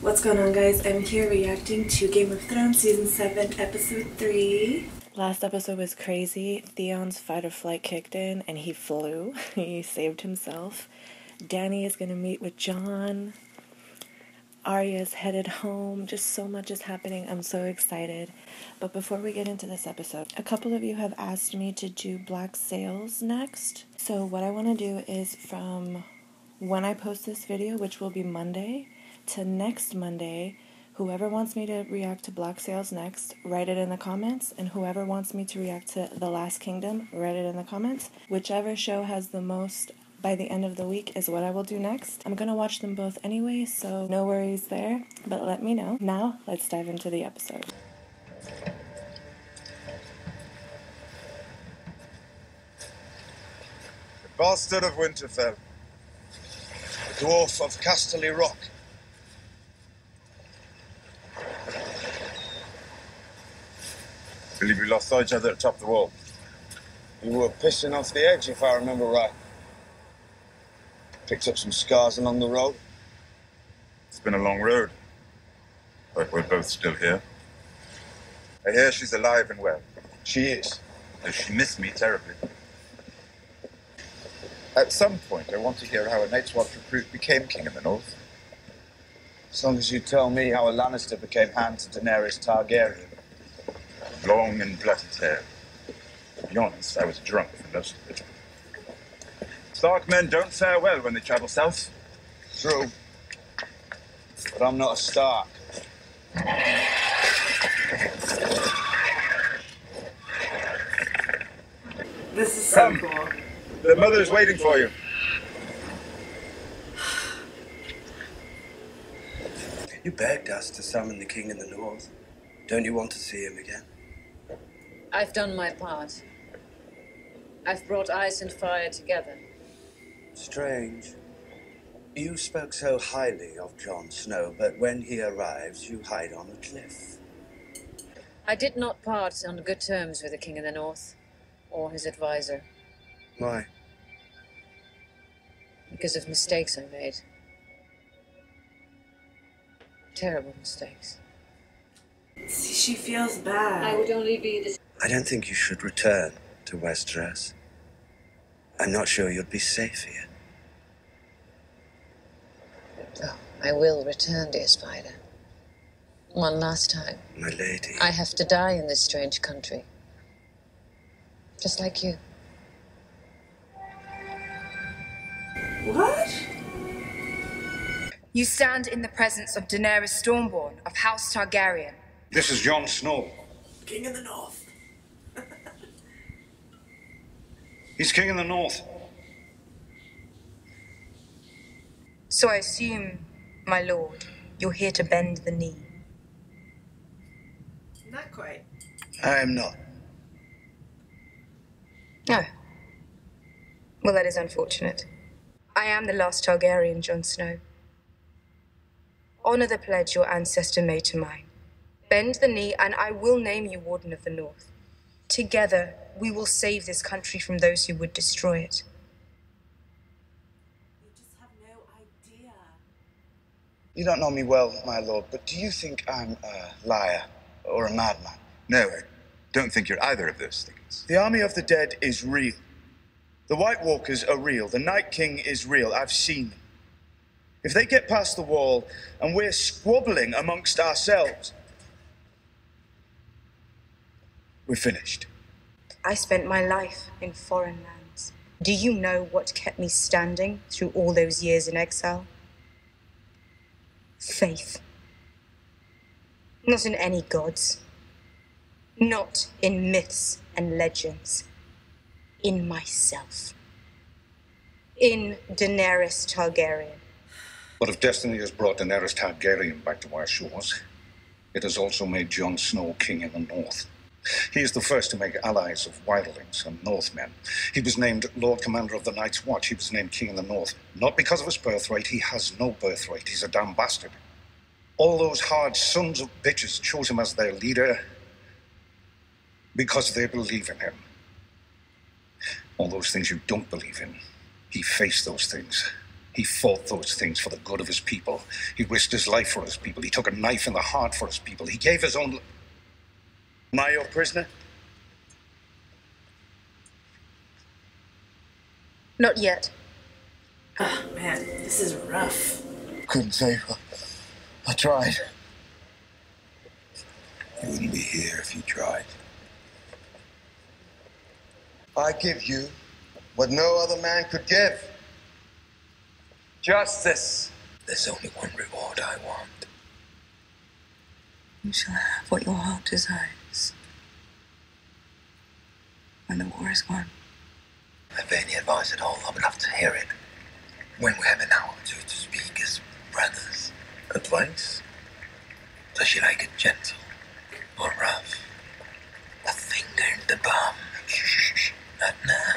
What's going on, guys? I'm here reacting to Game of Thrones Season 7, Episode 3. Last episode was crazy. Theon's fight or flight kicked in and he flew. He saved himself. Dany is going to meet with Jon. Arya's headed home. Just so much is happening. I'm so excited. But before we get into this episode, a couple of you have asked me to do Black Sails next. So what I want to do is from when I post this video, which will be Monday, to next Monday, whoever wants me to react to Black Sails next, write it in the comments, and whoever wants me to react to The Last Kingdom, write it in the comments. Whichever show has the most by the end of the week is what I will do next. I'm gonna watch them both anyway, so no worries there, but let me know. Now, let's dive into the episode. The bastard of Winterfell, the dwarf of Casterly Rock. I believe we lost each other at the top of the wall. You were pissing off the edge, if I remember right. Picked up some scars along the road. It's been a long road, but we're both still here. I hear she's alive and well. She is. Does she miss me terribly? At some point, I want to hear how a Night's Watch recruit became king of the North. As long as you tell me how a Lannister became hand to Daenerys Targaryen. Long and bloody tale. To be honest, I was drunk for most of it. Stark men don't fare well when they travel south. True. But I'm not a Stark. This is so cool. The mother's waiting for you. You begged us to summon the king in the north. Don't you want to see him again? I've done my part. I've brought ice and fire together. Strange. You spoke so highly of Jon Snow, but when he arrives, you hide on a cliff. I did not part on good terms with the King of the North, or his advisor. Why? Because of mistakes I made. Terrible mistakes. See, she feels bad. I would only be the... I don't think you should return to Westeros. I'm not sure you'd be safe here. Oh, I will return, dear Spider. One last time. My lady. I have to die in this strange country. Just like you. What? You stand in the presence of Daenerys Stormborn of House Targaryen. This is Jon Snow. King of the North. He's king in the north. So I assume, my lord, you're here to bend the knee. Not quite. I am not. Oh. Well, that is unfortunate. I am the last Targaryen, Jon Snow. Honor the pledge your ancestor made to mine. Bend the knee, and I will name you Warden of the North. Together, we will save this country from those who would destroy it. You just have no idea. You don't know me well, my lord, but do you think I'm a liar or a madman? No, I don't think you're either of those things. The army of the dead is real. The White Walkers are real. The Night King is real. I've seen them. If they get past the wall and we're squabbling amongst ourselves, we're finished. I spent my life in foreign lands. Do you know what kept me standing through all those years in exile? Faith. Not in any gods. Not in myths and legends. In myself. In Daenerys Targaryen. But if destiny has brought Daenerys Targaryen back to our shores, it has also made Jon Snow king in the north. He is the first to make allies of wildlings and Northmen. He was named Lord Commander of the Night's Watch. He was named King in the North. Not because of his birthright. He has no birthright. He's a damn bastard. All those hard sons of bitches chose him as their leader because they believe in him. All those things you don't believe in, he faced those things. He fought those things for the good of his people. He risked his life for his people. He took a knife in the heart for his people. He gave his own... Am I your prisoner? Not yet. Oh, man, this is rough. Couldn't save her. I tried. You wouldn't be here if you tried. I give you what no other man could give. Justice. There's only one reward I want. You shall have what your heart desires. When the war is won. If any advice at all, I would love to hear it. When we have an hour or two to speak as brothers. Advice? Does she like it gentle or rough? A finger in the bum. Not now.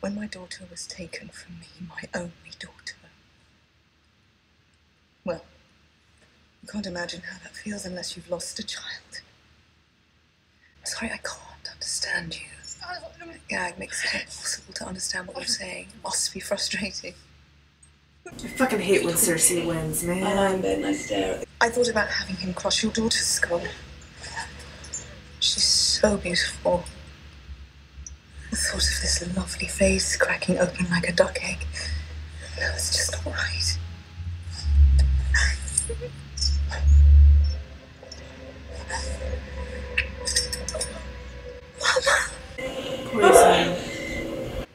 When my daughter was taken from me, my only daughter. Well, you can't imagine how that feels unless you've lost a child. Sorry, I can't understand you. The gag makes it impossible to understand what you're saying. It must be frustrating. I fucking hate when Cersei wins, man. I lie in bed and I stare. I thought about having him crush your daughter's skull. She's so beautiful. The thought of this lovely face cracking open like a duck egg. No, it's just not right. Mama! Poison.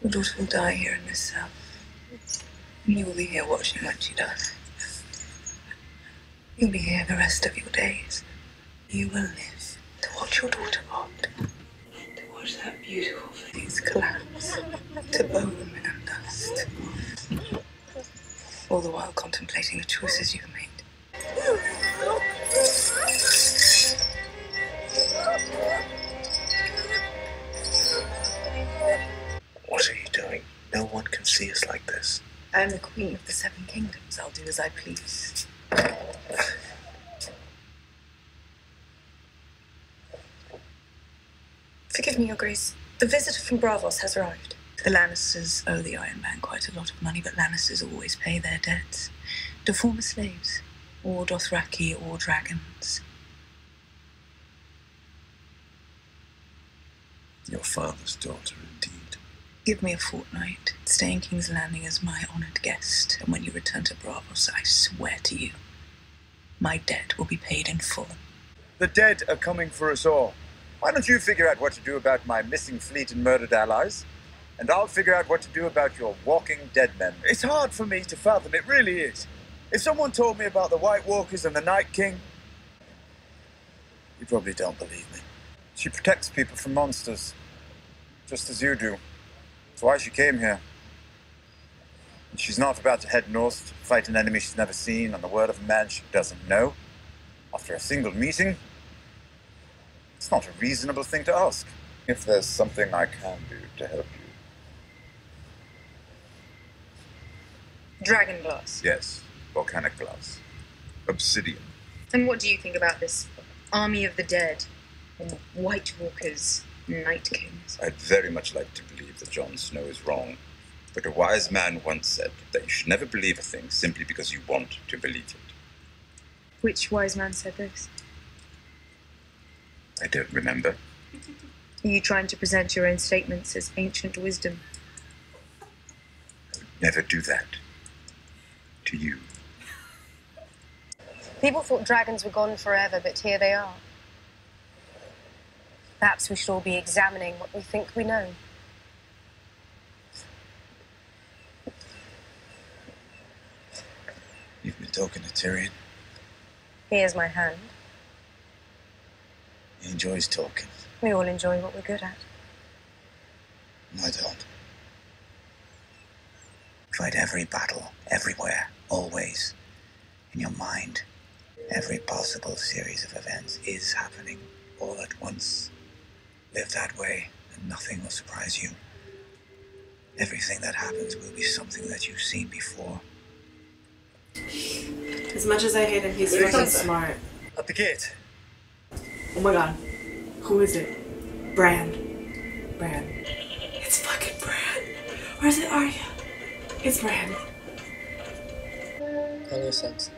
Your daughter will die here in this cell. And you will be here watching when she does. You'll be here the rest of your days. You will live to watch your daughter rot. To watch that beautiful face collapse to bone and dust. All the while contemplating the choices you've made. What are you doing? No one can see us like this. I am the Queen of the Seven Kingdoms. I'll do as I please. Forgive me, Your Grace. The visitor from Bravos has arrived. The Lannisters owe the Iron Man quite a lot of money, but Lannisters always pay their debts. To former slaves, or Dothraki, or dragons. Your father's daughter, indeed. Give me a fortnight. Stay in King's Landing as my honoured guest, and when you return to Bravos, I swear to you, my debt will be paid in full. The dead are coming for us all. Why don't you figure out what to do about my missing fleet and murdered allies? And I'll figure out what to do about your walking dead men. It's hard for me to fathom, it really is. If someone told me about the White Walkers and the Night King, you probably don't believe me. She protects people from monsters, just as you do. That's why she came here. And she's not about to head north to fight an enemy she's never seen on the word of a man she doesn't know. After a single meeting, it's not a reasonable thing to ask. If there's something I can do to help you. Dragon glass. Yes, volcanic glass. Obsidian. And what do you think about this army of the dead? And White Walkers, Night Kings? I'd very much like to believe that Jon Snow is wrong. But a wise man once said that you should never believe a thing simply because you want to believe it. Which wise man said this? I don't remember. Are you trying to present your own statements as ancient wisdom? I would never do that. To you. People thought dragons were gone forever, but here they are. Perhaps we should all be examining what we think we know. You've been talking to Tyrion. Here's my hand. He enjoys talking. We all enjoy what we're good at. I don't. Fight every battle, everywhere, always. In your mind, every possible series of events is happening all at once. Live that way, and nothing will surprise you. Everything that happens will be something that you've seen before. As much as I hate him, he's fucking smart. At the gate. Oh my god. Who is it? Bran. It's fucking Bran. Or is it Arya? It's Bran. Hello, Sansa.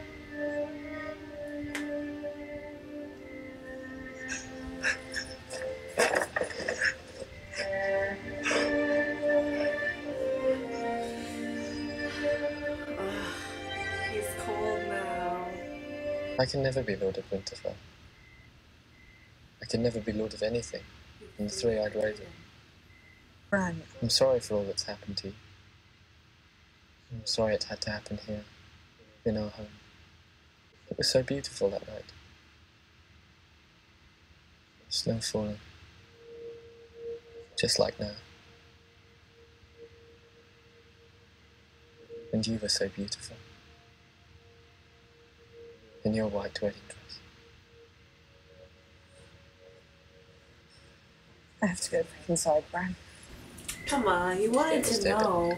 He's cold now. I can never be Lord of Winterfell. I can never be Lord of anything in the Three-Eyed Raven. Bran, I'm sorry for all that's happened to you. I'm sorry it had to happen here, in our home. It was so beautiful that night. Snow falling, just like now. And you were so beautiful, in your white wedding dress. I have to go back inside, Bran. Come on, you wanted to stay a bit. know.